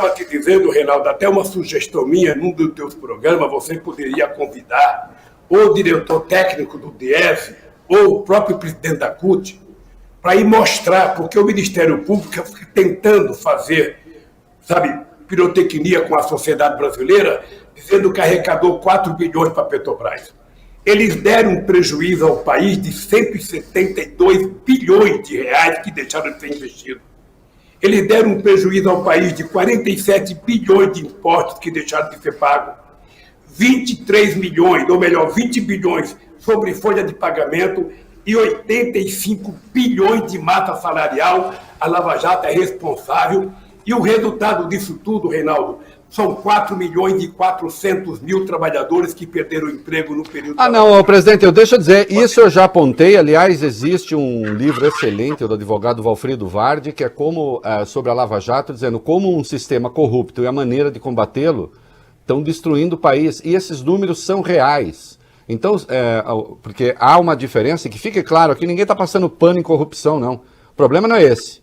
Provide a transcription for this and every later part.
estava te dizendo, Reinaldo, até uma sugestão minha, num dos teus programas, você poderia convidar ou o diretor técnico do DIEESE ou o próprio presidente da CUT para ir mostrar, porque o Ministério Público fica tentando fazer, sabe, pirotecnia com a sociedade brasileira, dizendo que arrecadou 4 bilhões para a Petrobras. Eles deram um prejuízo ao país de 172 bilhões de reais que deixaram de ser investidos. Eles deram um prejuízo ao país de 47 bilhões de impostos que deixaram de ser pagos, 23 milhões, ou melhor, 20 bilhões sobre folha de pagamento e 85 bilhões de massa salarial. A Lava Jato é responsável. E o resultado disso tudo, Reinaldo, são 4 milhões e 400 mil trabalhadores que perderam o emprego no período... Não, presidente, deixa eu dizer, isso eu já apontei. Aliás, existe um livro excelente do advogado Valfrido Vardi, que é sobre a Lava Jato, dizendo como um sistema corrupto e a maneira de combatê-lo estão destruindo o país. E esses números são reais. Então, porque há uma diferença, que fique claro aqui, ninguém está passando pano em corrupção, não. O problema não é esse.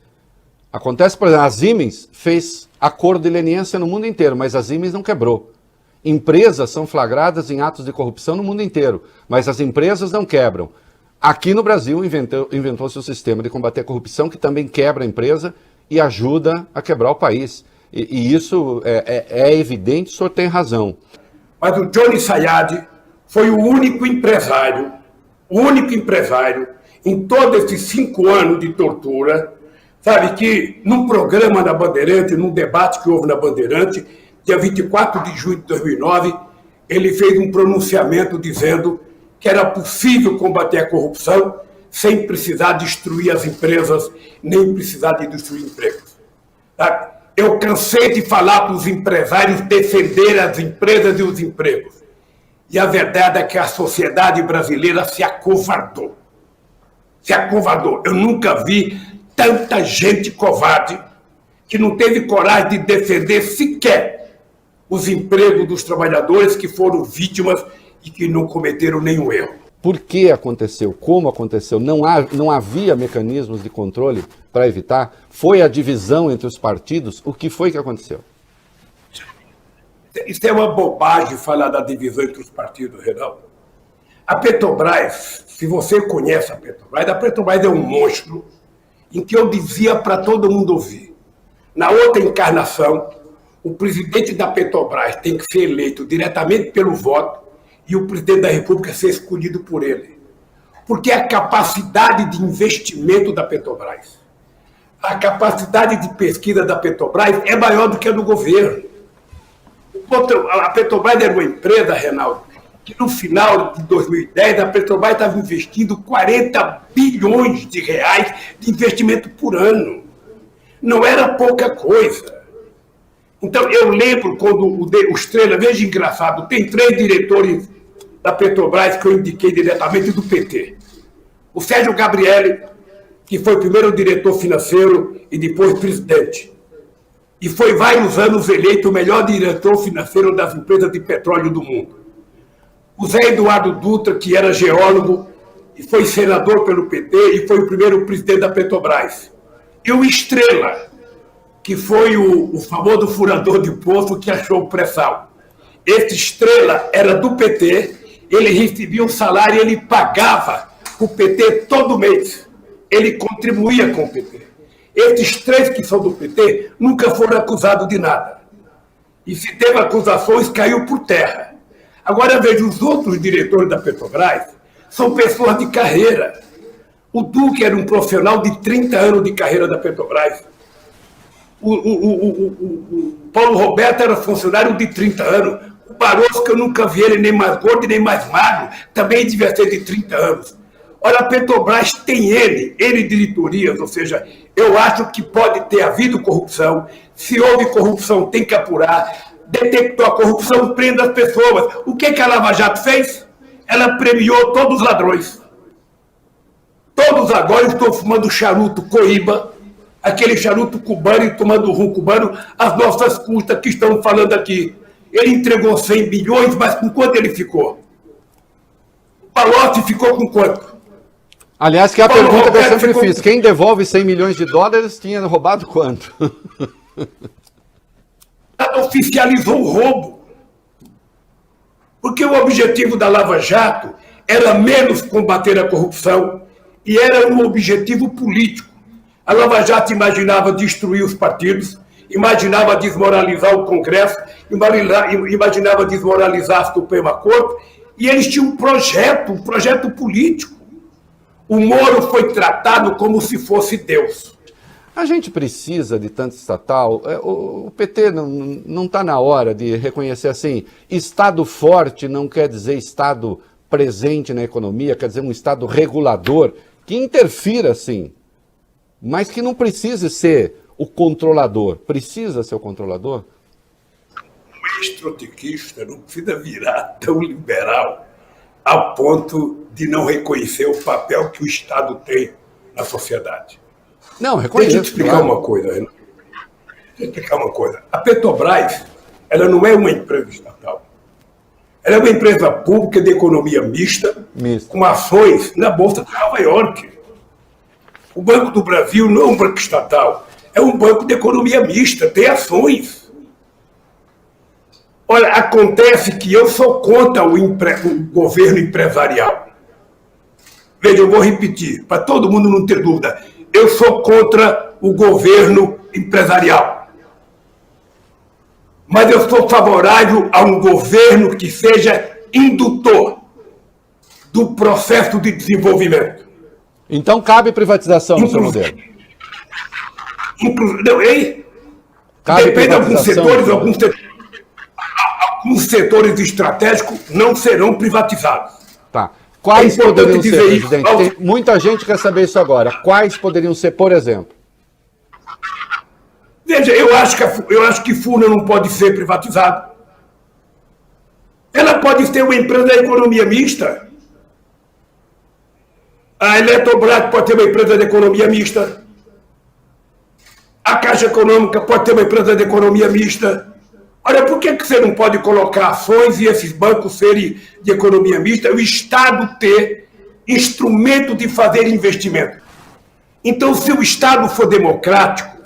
Acontece, por exemplo, a Siemens fez acordo de leniência no mundo inteiro, mas a Siemens não quebrou. Empresas são flagradas em atos de corrupção no mundo inteiro, mas as empresas não quebram. Aqui no Brasil inventou-se o sistema de combater a corrupção, que também quebra a empresa e ajuda a quebrar o país. E isso é evidente, o senhor tem razão. Mas o Johnny Sayad foi o único empresário em todos esses 5 anos de tortura, sabe, que num programa na Bandeirante, num debate que houve na Bandeirante, dia 24 de junho de 2009, ele fez um pronunciamento dizendo que era possível combater a corrupção sem precisar destruir as empresas, nem precisar de destruir empregos. Sabe? Eu cansei de falar para os empresários defender as empresas e os empregos. E a verdade é que a sociedade brasileira se acovardou. Se acovardou. Eu nunca vi tanta gente covarde que não teve coragem de defender sequer os empregos dos trabalhadores que foram vítimas e que não cometeram nenhum erro. Por que aconteceu? Como aconteceu? Não havia mecanismos de controle para evitar? Foi a divisão entre os partidos? O que foi que aconteceu? Isso é uma bobagem falar da divisão entre os partidos, Reinaldo. A Petrobras, se você conhece a Petrobras é um monstro em que eu dizia para todo mundo ouvir. Na outra encarnação, o presidente da Petrobras tem que ser eleito diretamente pelo voto e o presidente da República ser escolhido por ele. Porque a capacidade de investimento da Petrobras, a capacidade de pesquisa da Petrobras é maior do que a do governo. A Petrobras era uma empresa, Reinaldo, que no final de 2010 a Petrobras estava investindo 40 bilhões de reais de investimento por ano. Não era pouca coisa. Então, eu lembro quando o Estrela, veja engraçado, tem 3 diretores da Petrobras que eu indiquei diretamente do PT. O Sérgio Gabrielli, que foi primeiro diretor financeiro e depois presidente. E foi vários anos eleito o melhor diretor financeiro das empresas de petróleo do mundo. O Zé Eduardo Dutra, que era geólogo e foi senador pelo PT e foi o primeiro presidente da Petrobras. E o Estrela, que foi o famoso furador de poço que achou o pré-sal. Esse Estrela era do PT, ele recebia um salário e ele pagava o PT todo mês. Ele contribuía com o PT. Esses 3 que são do PT nunca foram acusados de nada. E se teve acusações, caiu por terra. Agora veja, os outros diretores da Petrobras são pessoas de carreira. O Duque era um profissional de 30 anos de carreira da Petrobras. O Paulo Roberto era funcionário de 30 anos. O Barroso, que eu nunca vi ele nem mais gordo nem mais magro, também devia ser de 30 anos. Ora, a Petrobras tem N diretorias, ou seja, eu acho que pode ter havido corrupção. Se houve corrupção, tem que apurar. Detectou a corrupção, prenda as pessoas. O que a Lava Jato fez? Ela premiou todos os ladrões. Todos agora estão fumando charuto Coíba, aquele charuto cubano e tomando rum cubano, às nossas custas que estão falando aqui. Ele entregou 100 bilhões, mas com quanto ele ficou? O Palocci ficou com quanto? Aliás, que é a pergunta que eu sempre fiz. Quem devolve 100 milhões de dólares tinha roubado quanto? oficializou o roubo. Porque o objetivo da Lava Jato era menos combater a corrupção e era um objetivo político. A Lava Jato imaginava destruir os partidos, imaginava desmoralizar o Congresso, imaginava desmoralizar a Suprema Corte, e eles tinham um projeto político. O Moro foi tratado como se fosse Deus. A gente precisa de tanto estatal. O PT não está na hora de reconhecer assim, Estado forte não quer dizer Estado presente na economia, quer dizer um Estado regulador, que interfira sim, mas que não precise ser o controlador. Precisa ser o controlador? Um ex-trotskista não precisa virar tão liberal ao ponto de não reconhecer o papel que o Estado tem na sociedade. Não, reconheço. Deixa eu te explicar uma coisa, Renato. Deixa eu te explicar uma coisa. A Petrobras, ela não é uma empresa estatal. Ela é uma empresa pública de economia mista, com ações na Bolsa de Nova York. O Banco do Brasil não é um banco estatal, é um banco de economia mista, tem ações. Olha, acontece que eu sou contra o governo empresarial. Veja, eu vou repetir, para todo mundo não ter dúvida. Eu sou contra o governo empresarial. Mas eu sou favorável a um governo que seja indutor do processo de desenvolvimento. Então cabe privatização no seu modelo? Não, hein? Depende de alguns setores, alguns setores estratégicos não serão privatizados. Tá. Quais poderiam ser, presidente? Muita gente quer saber isso agora. Quais poderiam ser, por exemplo? Veja, eu acho que Furnas não pode ser privatizada. Ela pode ser uma empresa da economia mista. A Eletrobras pode ter uma empresa de economia mista. A Caixa Econômica pode ter uma empresa de economia mista. Olha, por que você não pode colocar ações e esses bancos serem de economia mista, o Estado ter instrumento de fazer investimento? Então, se o Estado for democrático,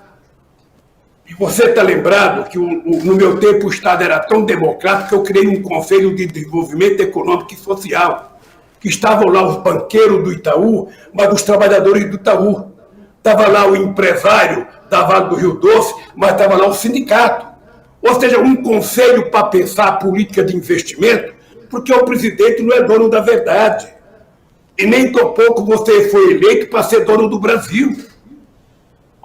e você está lembrado que no meu tempo o Estado era tão democrático que eu criei um Conselho de Desenvolvimento Econômico e Social, que estavam lá os banqueiros do Itaú, mas os trabalhadores do Itaú. Estava lá o empresário da Vale do Rio Doce, mas estava lá o sindicato. Ou seja, um conselho para pensar a política de investimento, porque o presidente não é dono da verdade. E nem tão pouco você foi eleito para ser dono do Brasil.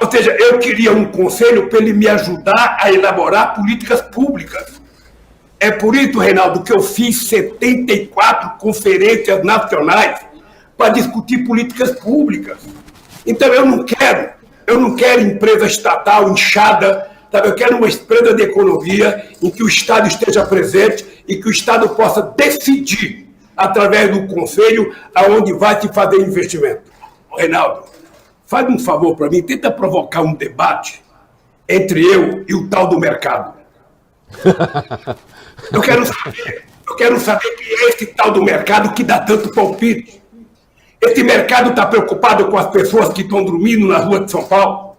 Ou seja, eu queria um conselho para ele me ajudar a elaborar políticas públicas. É por isso, Reinaldo, que eu fiz 74 conferências nacionais para discutir políticas públicas. Então, eu não quero empresa estatal inchada, sabe? Eu quero uma empresa de economia em que o Estado esteja presente e que o Estado possa decidir, através do Conselho, aonde vai se fazer investimento. Reinaldo, faz um favor para mim, tenta provocar um debate entre eu e o tal do mercado. Eu quero saber quem é esse tal do mercado que dá tanto palpite. Esse mercado está preocupado com as pessoas que estão dormindo na rua de São Paulo?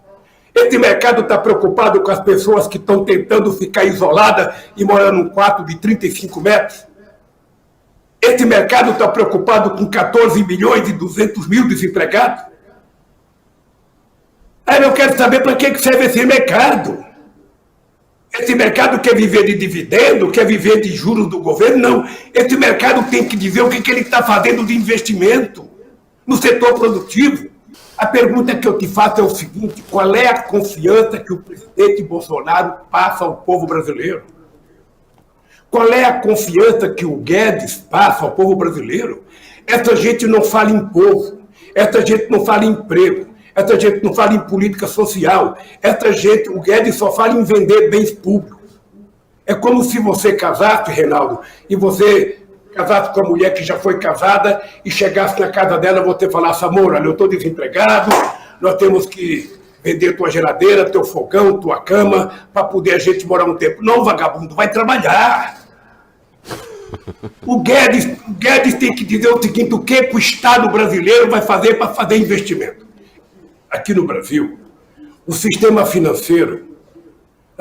Esse mercado está preocupado com as pessoas que estão tentando ficar isoladas e morar num quarto de 35 metros? Esse mercado está preocupado com 14 milhões e 200 mil desempregados? Aí eu quero saber para que serve esse mercado. Esse mercado quer viver de dividendo, quer viver de juros do governo? Não. Esse mercado tem que dizer o que ele está fazendo de investimento no setor produtivo. A pergunta que eu te faço é o seguinte: qual é a confiança que o presidente Bolsonaro passa ao povo brasileiro? Qual é a confiança que o Guedes passa ao povo brasileiro? Essa gente não fala em povo, essa gente não fala em emprego, essa gente não fala em política social, essa gente, o Guedes só fala em vender bens públicos. É como se você casasse, Reinaldo, e você casasse com a mulher que já foi casada e chegasse na casa dela e você falasse: amor, olha, eu estou desempregado, nós temos que vender tua geladeira, teu fogão, tua cama, para poder a gente morar um tempo. Não, vagabundo, vai trabalhar. O Guedes tem que dizer o seguinte: o que o Estado brasileiro vai fazer para fazer investimento? Aqui no Brasil, o sistema financeiro,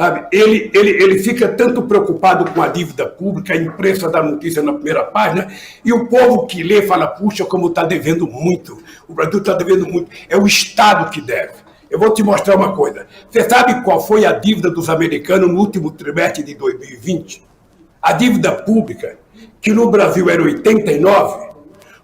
Sabe? Ele fica tanto preocupado com a dívida pública, a imprensa dá notícia na primeira página, e o povo que lê fala, puxa, como está devendo muito, o Brasil está devendo muito. É o Estado que deve. Eu vou te mostrar uma coisa. Você sabe qual foi a dívida dos americanos no último trimestre de 2020? A dívida pública, que no Brasil era 89%,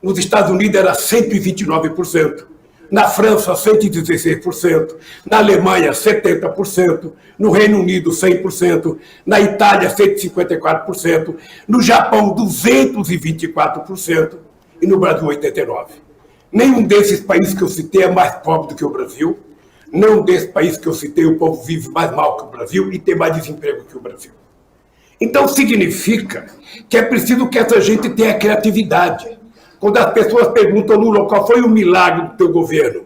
nos Estados Unidos era 129%. Na França, 116%, na Alemanha, 70%, no Reino Unido, 100%, na Itália, 154%, no Japão, 224% e no Brasil, 89%. Nenhum desses países que eu citei é mais pobre do que o Brasil, nenhum desses países que eu citei o povo vive mais mal que o Brasil e tem mais desemprego que o Brasil. Então, significa que é preciso que essa gente tenha criatividade. Quando as pessoas perguntam, Lula, qual foi o milagre do teu governo?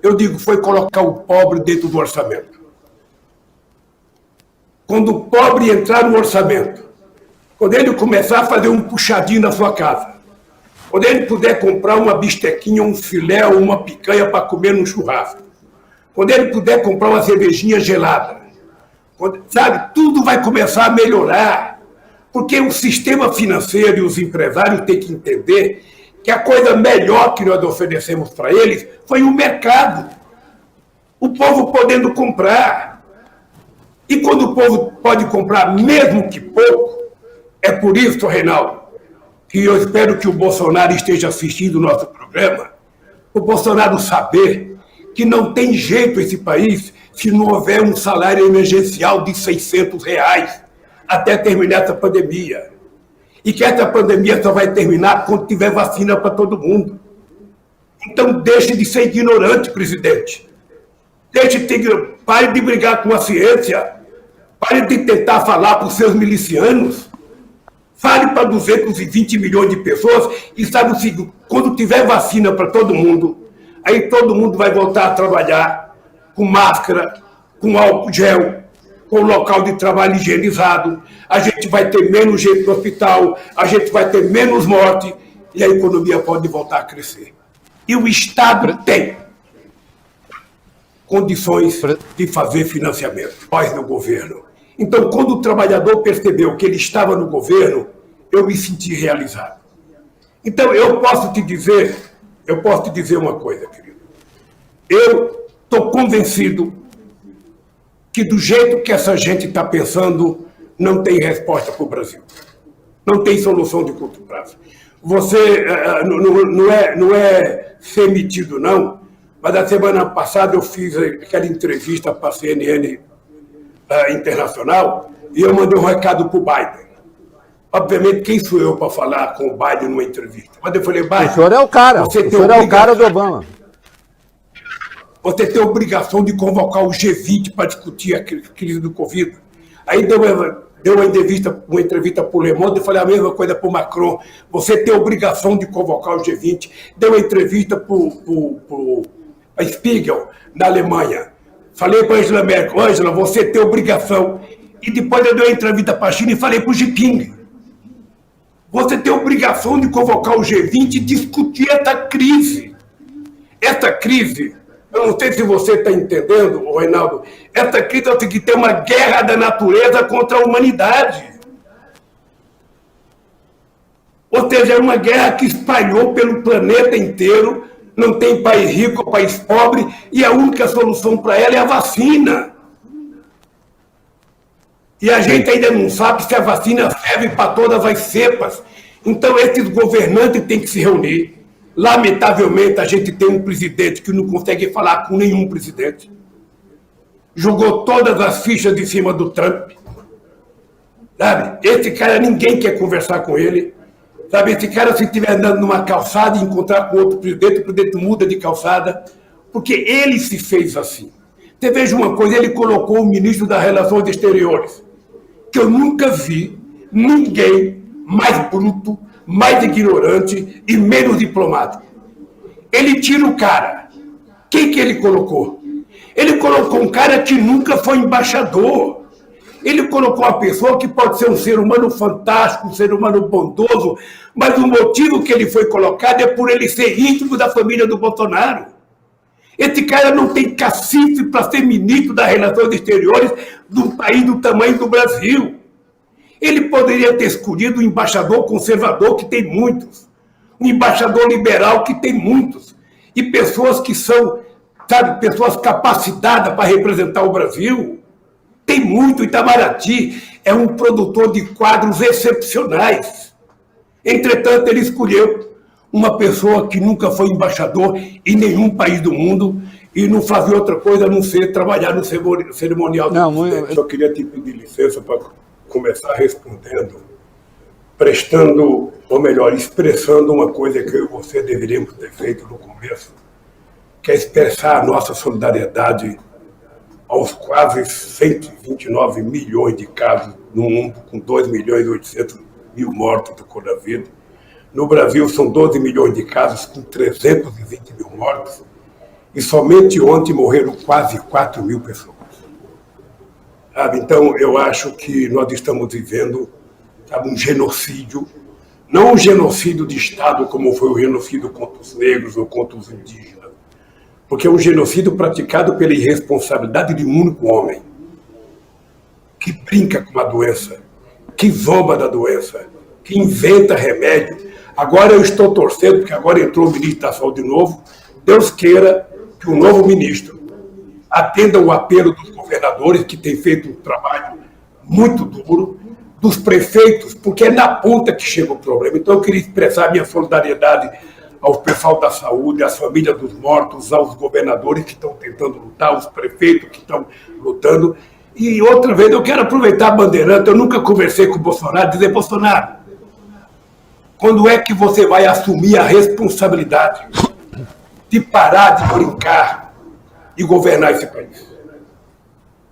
Eu digo, foi colocar o pobre dentro do orçamento. Quando o pobre entrar no orçamento, quando ele começar a fazer um puxadinho na sua casa, quando ele puder comprar uma bistequinha, um filé ou uma picanha para comer num churrasco, quando ele puder comprar uma cervejinha gelada, sabe, tudo vai começar a melhorar, porque o sistema financeiro e os empresários têm que entender que a coisa melhor que nós oferecemos para eles foi o mercado. O povo podendo comprar. E quando o povo pode comprar, mesmo que pouco, é por isso, Reinaldo, que eu espero que o Bolsonaro esteja assistindo o nosso programa, o Bolsonaro saber que não tem jeito esse país se não houver um salário emergencial de R$600 até terminar essa pandemia. E que essa pandemia só vai terminar quando tiver vacina para todo mundo. Então, deixe de ser ignorante, presidente. Pare de brigar com a ciência. Pare de tentar falar para os seus milicianos. Fale para 220 milhões de pessoas e sabe o seguinte, quando tiver vacina para todo mundo, aí todo mundo vai voltar a trabalhar com máscara, com álcool gel, com o local de trabalho higienizado, a gente vai ter menos gente no hospital, a gente vai ter menos morte e a economia pode voltar a crescer. E o Estado tem condições de fazer financiamento, nós no governo. Então, quando o trabalhador percebeu que ele estava no governo, eu me senti realizado. Então, eu posso te dizer uma coisa, querido. Eu estou convencido que do jeito que essa gente está pensando, não tem resposta para o Brasil. Não tem solução de curto prazo. Você não é ser metido, não, mas a semana passada eu fiz aquela entrevista para a CNN internacional e eu mandei um recado para o Biden. Obviamente, quem sou eu para falar com o Biden numa entrevista? Mas eu falei, Biden... O senhor é o cara, o cara do Obama. Você tem a obrigação de convocar o G20 para discutir a crise do Covid. Aí deu uma entrevista para o Le Monde e falei a mesma coisa para o Macron. Você tem a obrigação de convocar o G20. Deu uma entrevista para o Spiegel, na Alemanha. Falei para a Angela Merkel, Angela, você tem a obrigação. E depois eu dei uma entrevista para a China e falei para o Jinping. Você tem a obrigação de convocar o G20 e discutir essa crise. Essa crise... Eu não sei se você está entendendo, Reinaldo, essa crise é o seguinte, tem uma guerra da natureza contra a humanidade. Ou seja, é uma guerra que espalhou pelo planeta inteiro, não tem país rico ou país pobre, e a única solução para ela é a vacina. E a gente ainda não sabe se a vacina serve para todas as cepas. Então, esses governantes têm que se reunir. Lamentavelmente, a gente tem um presidente que não consegue falar com nenhum presidente. Jogou todas as fichas de cima do Trump. Sabe? Esse cara, ninguém quer conversar com ele. Sabe? Esse cara, se estiver andando numa calçada e encontrar com outro presidente, o presidente muda de calçada. Porque ele se fez assim. Você veja uma coisa, ele colocou o ministro das Relações Exteriores, que eu nunca vi ninguém mais bruto, mais ignorante e menos diplomático. Ele tira o cara. Quem que ele colocou? Ele colocou um cara que nunca foi embaixador. Ele colocou uma pessoa que pode ser um ser humano fantástico, um ser humano bondoso, mas o motivo que ele foi colocado é por ele ser íntimo da família do Bolsonaro. Esse cara não tem cacife para ser ministro das Relações Exteriores de um país do tamanho do Brasil. Ele poderia ter escolhido um embaixador conservador, que tem muitos, um embaixador liberal, que tem muitos, e pessoas que são, sabe, pessoas capacitadas para representar o Brasil. Tem muito. Itamaraty é um produtor de quadros excepcionais. Entretanto, ele escolheu uma pessoa que nunca foi embaixador em nenhum país do mundo e não fazia outra coisa a não ser trabalhar no cerimonial do presidente. Eu só queria te pedir licença para começar respondendo, prestando, ou melhor, expressando uma coisa que eu e você deveríamos ter feito no começo, que é expressar a nossa solidariedade aos quase 129 milhões de casos no mundo, com 2.800.000 mortos do coronavírus. No Brasil, são 12 milhões de casos, com 320 mil mortos. E somente ontem morreram quase 4 mil pessoas. Sabe? Então, eu acho que nós estamos vivendo, sabe, um genocídio. Não um genocídio de Estado, como foi o genocídio contra os negros ou contra os indígenas. Porque é um genocídio praticado pela irresponsabilidade de um único homem, que brinca com a doença, que zomba da doença, que inventa remédio. Agora eu estou torcendo, porque agora entrou o ministro da Saúde de novo. Deus queira que o novo ministro atenda o apelo dos governadores, que têm feito um trabalho muito duro, dos prefeitos, porque é na ponta que chega o problema. Então eu queria expressar minha solidariedade ao pessoal da saúde, às famílias dos mortos, aos governadores que estão tentando lutar, aos prefeitos que estão lutando. E outra vez, eu quero aproveitar a bandeirante, eu nunca conversei com o Bolsonaro, dizer, Bolsonaro, quando é que você vai assumir a responsabilidade de parar de brincar e governar esse país?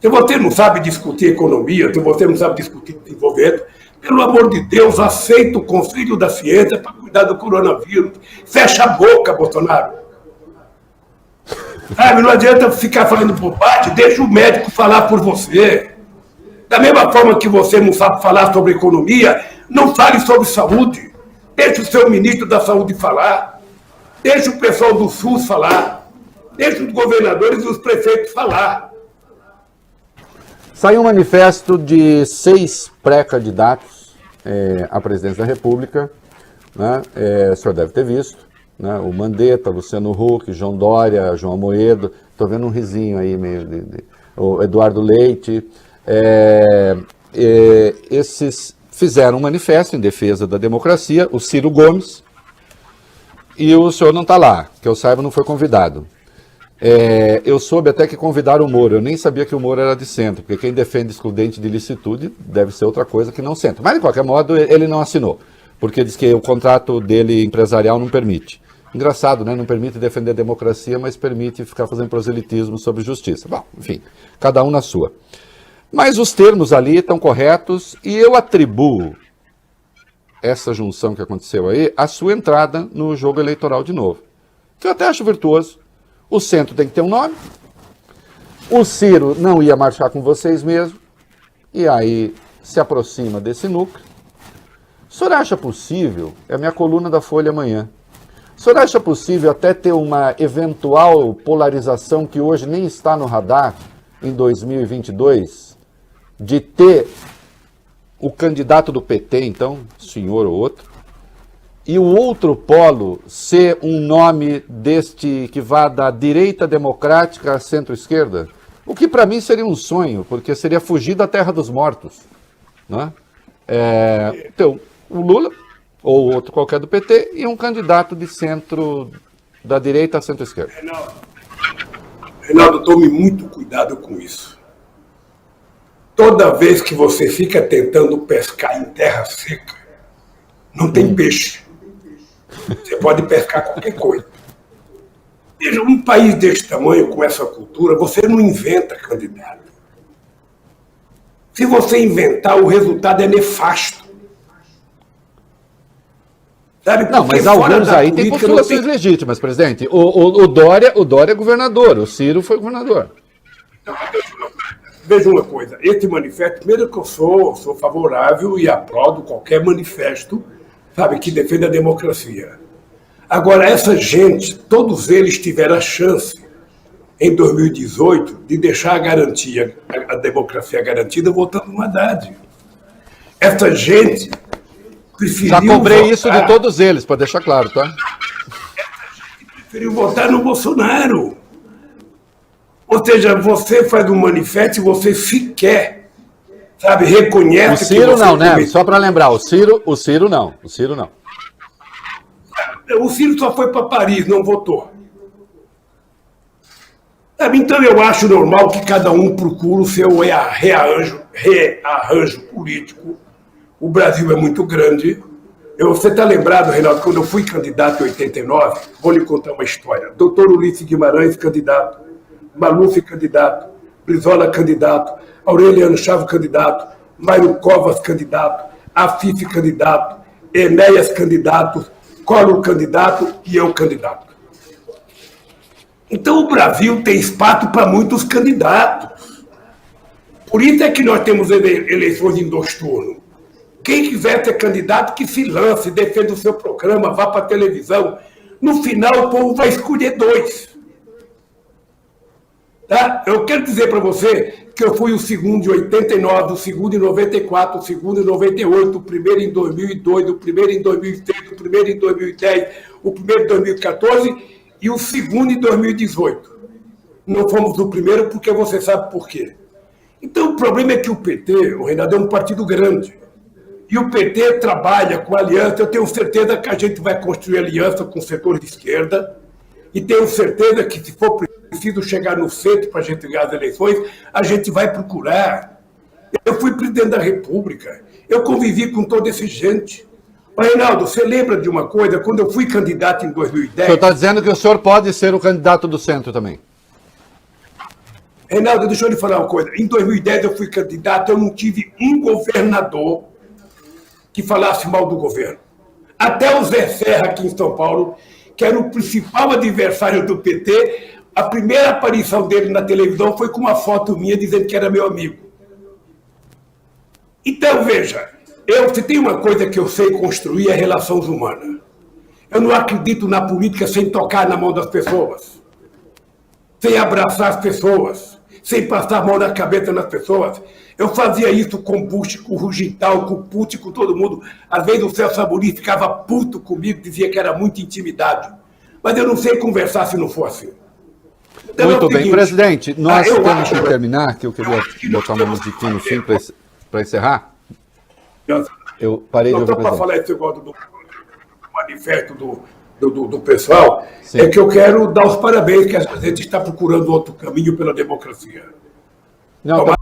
Se você não sabe discutir economia, se você não sabe discutir desenvolvimento, pelo amor de Deus, aceita o conselho da ciência para cuidar do coronavírus. Fecha a boca, Bolsonaro. Sabe, não adianta ficar falando bobagem, deixa o médico falar por você. Da mesma forma que você não sabe falar sobre economia, não fale sobre saúde. Deixa o seu ministro da Saúde falar. Deixa o pessoal do SUS falar. Deixa os governadores e os prefeitos falar. Saiu um manifesto de 6 pré-candidatos à presidência da República, né? O senhor deve ter visto, né? O Mandetta, Luciano Huck, João Dória, João Amoedo, estou vendo um risinho aí, meio o Eduardo Leite. Esses fizeram um manifesto em defesa da democracia, o Ciro Gomes, e o senhor não está lá, que eu saiba não foi convidado. Eu soube até que convidaram o Moro, eu nem sabia que o Moro era de centro, porque quem defende excludente de licitude deve ser outra coisa que não centro. Mas, de qualquer modo, ele não assinou, porque diz que o contrato dele empresarial não permite. Engraçado, né? Não permite defender a democracia, mas permite ficar fazendo proselitismo sobre justiça. Bom, enfim, cada um na sua. Mas os termos ali estão corretos e eu atribuo essa junção que aconteceu aí à sua entrada no jogo eleitoral de novo, que eu até acho virtuoso. O centro tem que ter um nome, o Ciro não ia marchar com vocês mesmo, e aí se aproxima desse núcleo. O senhor acha possível, é a minha coluna da Folha amanhã, o senhor acha possível até ter uma eventual polarização que hoje nem está no radar, em 2022, de ter o candidato do PT, então, senhor ou outro, e o outro polo ser um nome deste que vá da direita democrática à centro-esquerda? O que para mim seria um sonho, porque seria fugir da terra dos mortos. Né? Então, o Lula, ou outro qualquer do PT, e um candidato de centro, da direita à centro-esquerda. Reinaldo, tome muito cuidado com isso. Toda vez que você fica tentando pescar em terra seca, não tem peixe. Você pode pescar qualquer coisa. Veja, um país desse tamanho, com essa cultura, você não inventa candidato. Se você inventar, o resultado é nefasto. Sabe? Não, mas alguns aí têm postulações legítimas, presidente. O Dória é governador, o Ciro foi governador. Veja uma coisa, esse manifesto, primeiro que eu sou favorável e aprovo qualquer manifesto, sabe, que defenda a democracia. Agora, essa gente, todos eles tiveram a chance em 2018, de deixar a democracia garantida, votando no Haddad. Essa gente preferiu Já cobrei votar, isso de todos eles, para deixar claro, tá? preferiu votar no Bolsonaro. Ou seja, você faz um manifesto e você sequer, sabe, reconhece O Ciro que você não, né? cometeu. Só para lembrar, o Ciro não. O Ciro não. O Ciro só foi para Paris, não votou. Então eu acho normal que cada um procure o seu rearranjo político. O Brasil é muito grande. Você está lembrado, Reinaldo, quando eu fui candidato em 89, vou lhe contar uma história. Doutor Ulisses Guimarães, candidato. Maluf, candidato. Brizola, candidato. Aureliano Chaves, candidato. Mário Covas, candidato. Afif, candidato. Enéas, candidato. Collor, candidato. E eu, candidato. Então o Brasil tem espaço para muitos candidatos. Por isso é que nós temos eleições em 2 turnos. Quem quiser ser candidato, que se lance, defenda o seu programa, vá para a televisão. No final, o povo vai escolher 2. Tá? Eu quero dizer para você que eu fui o segundo em 89, o segundo em 94, o segundo em 98, o primeiro em 2002, o primeiro em 2006, o primeiro em 2010, o primeiro em 2014 e o segundo em 2018. Não fomos o primeiro porque você sabe por quê. Então o problema é que o PT, o Reinaldo, é um partido grande. E o PT trabalha com aliança. Eu tenho certeza que a gente vai construir aliança com o setor de esquerda. E tenho certeza que, se for preciso chegar no centro para a gente ganhar as eleições, a gente vai procurar. Eu fui presidente da República. Eu convivi com toda essa gente. Mas, Reinaldo, você lembra de uma coisa? Quando eu fui candidato em 2010... O senhor está dizendo que o senhor pode ser o candidato do centro também. Reinaldo, deixa eu lhe falar uma coisa. Em 2010 eu fui candidato, eu não tive um governador que falasse mal do governo. Até o Zé Serra, aqui em São Paulo, que era o principal adversário do PT, a primeira aparição dele na televisão foi com uma foto minha dizendo que era meu amigo. Então, veja, se tem uma coisa que eu sei construir é relações humanas. Eu não acredito na política sem tocar na mão das pessoas, sem abraçar as pessoas, sem passar a mão na cabeça das pessoas. Eu fazia isso com Bush, com o Rugental, com o Putin, com todo mundo. Às vezes o Celso Amorim ficava puto comigo, dizia que era muita intimidade. Mas eu não sei conversar se não for assim. Então, muito bem, presidente, nós temos que terminar, que eu queria botar uma musiquinha no fim para encerrar. Eu parei de ouvir o presidente. Para falar esse negócio do manifesto do pessoal, sim, é que eu quero dar os parabéns, que a gente está procurando outro caminho pela democracia. Não, tá...